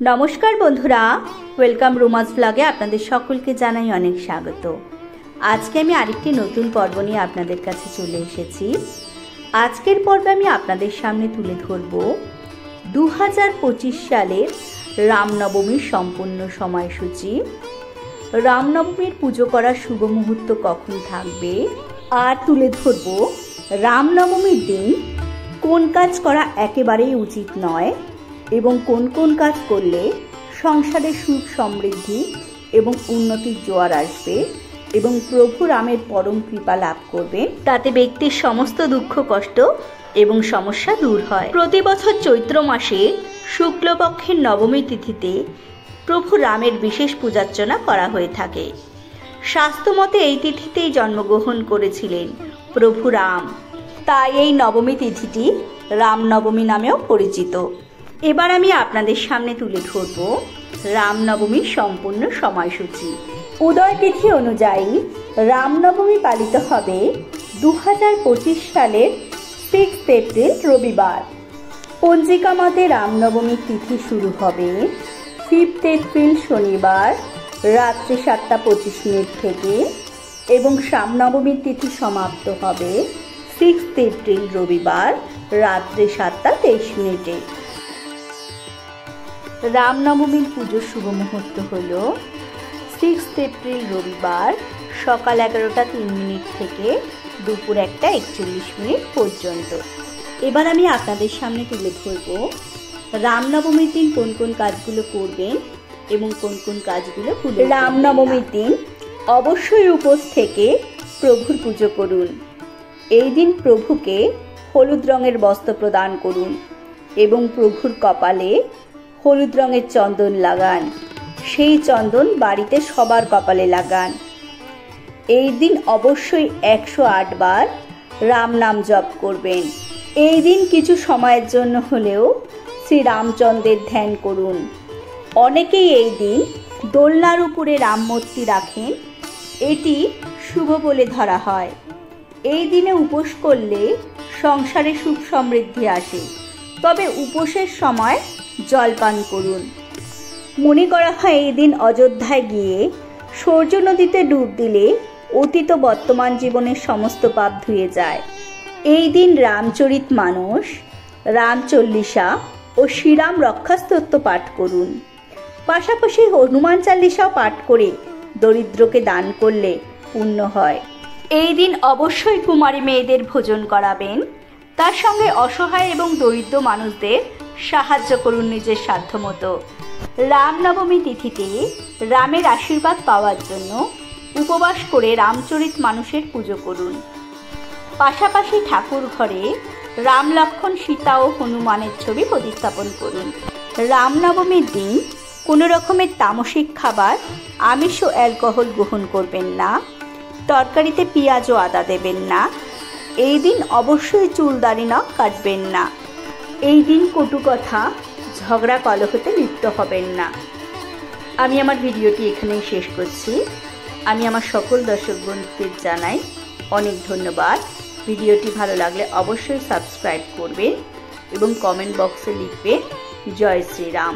নমস্কার বন্ধুরা, ওয়েলকাম রুমাস ব্লগে আপনাদের সকলকে জানাই অনেক স্বাগত। আজকে আমি আরেকটি নতুন পর্ব নিয়ে আপনাদের কাছে চলে এসেছি। আজকের পর্বে আমি আপনাদের সামনে তুলে ধরব 2025 সালের রামনবমীর সম্পূর্ণ সময়সূচি, রামনবমীর পুজো করার শুভ মুহূর্ত কখন থাকবে, আর তুলে ধরব রামনবমীর দিন কোন কাজ করা একেবারেই উচিত নয় এবং কোন কোন কাজ করলে সংসারে সুখ সমৃদ্ধি এবং উন্নতির জোয়ার আসবে এবং প্রভু রামের পরম কৃপা লাভ করবে, তাতে ব্যক্তির সমস্ত দুঃখ কষ্ট এবং সমস্যা দূর হয়। প্রতি বছর চৈত্র মাসে শুক্লপক্ষের নবমী তিথিতে প্রভু রামের বিশেষ পূজার্চনা করা হয়ে থাকে। শাস্ত্রমতে এই তিথিতেই জন্মগ্রহণ করেছিলেন প্রভু রাম, তাই এই নবমী তিথিটি রামনবমী নামেও পরিচিত। এবার আমি আপনাদের সামনে তুলে ধরব রামনবমীর সম্পূর্ণ সময়সূচি। উদয় তিথি অনুযায়ী রামনবমী পালিত হবে 2025 সালের 6 এপ্রিল রবিবার। পঞ্জিকা মতে রামনবমীর তিথি শুরু হবে 5 এপ্রিল শনিবার রাত্রি 7:25 থেকে এবং রামনবমীর তিথি সমাপ্ত হবে 6 এপ্রিল রবিবার রাত্রি 7:23। রামনবমীর পুজোর শুভ মুহূর্ত হল 6 এপ্রিল রবিবার সকাল 11:03 থেকে দুপুর 1:41 পর্যন্ত। এবার আমি আপনাদের সামনে তুলে ধরব রামনবমীর দিন কোন কোন কাজগুলো করবেন এবং কোন কোন কাজগুলো ভুলে। রামনবমীর দিন অবশ্যই উপোস থেকে প্রভুর পুজো করুন। এই দিন প্রভুকে হলুদ রঙের বস্ত্র প্রদান করুন এবং প্রভুর কপালে হলুদ রঙের চন্দন লাগান। সেই চন্দন বাড়িতে সবার কপালে লাগান। এই দিন অবশ্যই 108 বার রাম নাম জপ করবেন। এই দিন কিছু সময়ের জন্য হলেও শ্রী রামচন্দ্রের ধ্যান করুন। অনেকেই এই দিন দোলনার উপরে রাম মূর্তি রাখেন, এটি শুভ বলে ধরা হয়। এই দিনে উপোস করলে সংসারে সুখ সমৃদ্ধি আসে, তবে উপোসের সময় জলপান করুন। মনে করা হয় এই দিন অযোধ্যায় গিয়ে সূর্য নদীতে ডুব দিলে অতীত বর্তমান জীবনের সমস্ত পাপ ধুয়ে যায়। এই দিন রামচরিত মানস, রামচল্লিশা ও শ্রীরাম রক্ষাস্তোত্র পাঠ করুন। পাশাপাশি হনুমান চালিসাও পাঠ করে দরিদ্রকে দান করলে পুণ্য হয়। এই দিন অবশ্যই কুমারী মেয়েদের ভোজন করাবেন। তার সঙ্গে অসহায় এবং দরিদ্র মানুষদের সাহায্য করুন নিজের সাধ্যমতো। রামনবমী তিথিতে রামের আশীর্বাদ পাওয়ার জন্য উপবাস করে রামচরিত মানুষের পুজো করুন। পাশাপাশি ঠাকুর ঘরে রাম, লক্ষ্মণ, সীতা ও হনুমানের ছবি প্রতিস্থাপন করুন। রামনবমীর দিন কোনো রকমের তামসিক খাবার, আমিষ ও অ্যালকোহল গ্রহণ করবেন না। তরকারিতে পেঁয়াজ ও আদা দেবেন না। এই দিন অবশ্যই চুল দাড়ি নখ কাটবেন না। এই দিন কটু কথা, ঝগড়া কলহতে লিপ্ত হবেন না। আমি আমার ভিডিওটি এখানেই শেষ করছি। আমি আমার সকল দর্শক বন্ধুদের জানাই অনেক ধন্যবাদ। ভিডিওটি ভালো লাগলে অবশ্যই সাবস্ক্রাইব করবেন এবং কমেন্ট বক্সে লিখবেন জয় শ্রীরাম।